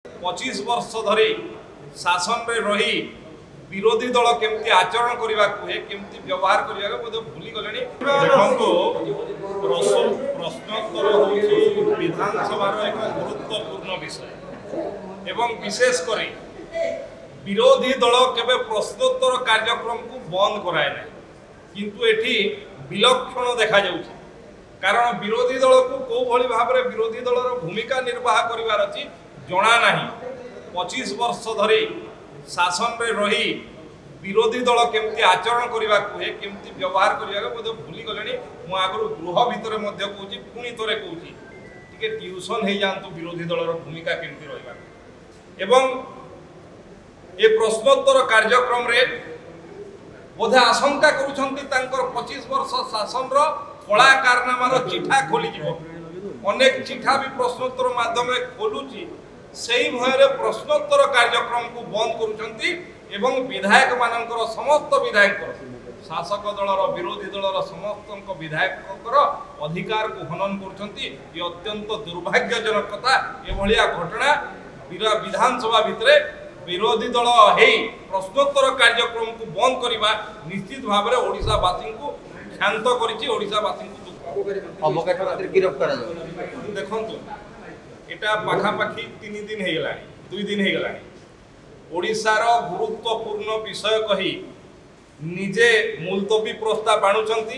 25 वर्ष धरी शासन रे रही विरोधी दल केमती आचरण करने केमती व्यवहार करने भूली गले। देखो प्रश्नोत्तर हूँ विधानसभा एक गुरुत्वपूर्ण विषय एवं विशेषकर विरोधी दल केबे प्रश्नोत्तर कार्यक्रम को बंद कराए ना, किंतु एठी विलक्षण देखा जाउछि। कारण विरोधी दल को कौ भली भाव में विरोधी दल भूमिका निर्वाह करिवार अछि जना नाही। 25 वर्ष धरी शासन रे रही विरोधी दल केमती आचरण करने केमती व्यवहार करने भूली गले। मु आगु गृह भितर कहूँ पुणी थे कहूँ टे ट्यूशन हो जातु विरोधी दलर भूमिका केमती रहा एवं ये प्रश्नोत्तर कार्यक्रम रे बोधे आशंका करुछंती 25 वर्ष शासन कला कारनामार चिठा खोली अनेक चिठा भी प्रश्नोत्तर माध्यम खोलुची से भय प्रश्नोत्तर कार्यक्रम को बंद करुछंती एवं विधायक मानकर समस्त विधायक शासक दलर विरोधी दलर समस्त विधायक अधिकार को हनन करुछंती। ये अत्यंत दुर्भाग्यजनक कथा। एभलिया घटना विधानसभा भितरे विरोधी दल हे प्रश्नोत्तर कार्यक्रम को बंद करवा निश्चित भाव में ओडिशावासी को क्षांत करिछि। ओडिशावासी को गिरफ्त करा देखंतु एटा पाखापाखी 3 दिन हो गला 2 दिन हो गला ओडिशार गुरुत्वपूर्ण विषय कही निजे मुलतवी प्रस्ताव आणुचंती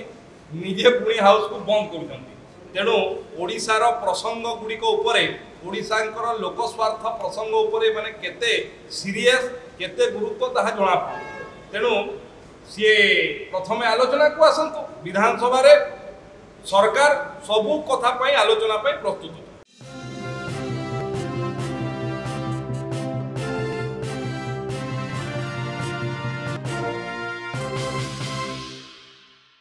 निजे पुणी हाउस को बंद करुचंती। तेणु ओडिशार प्रसंग गुड़िक उपरे ओडिशांकर लोकस्वार्थ प्रसंग उपरे माने केते सीरियस केते गुरुत्व ताहा जणा पड़े। तेणु सी प्रथमे आलोचना को आसंतु विधानसभा रे सरकार सबु कथा आलोचना प्रस्तुत।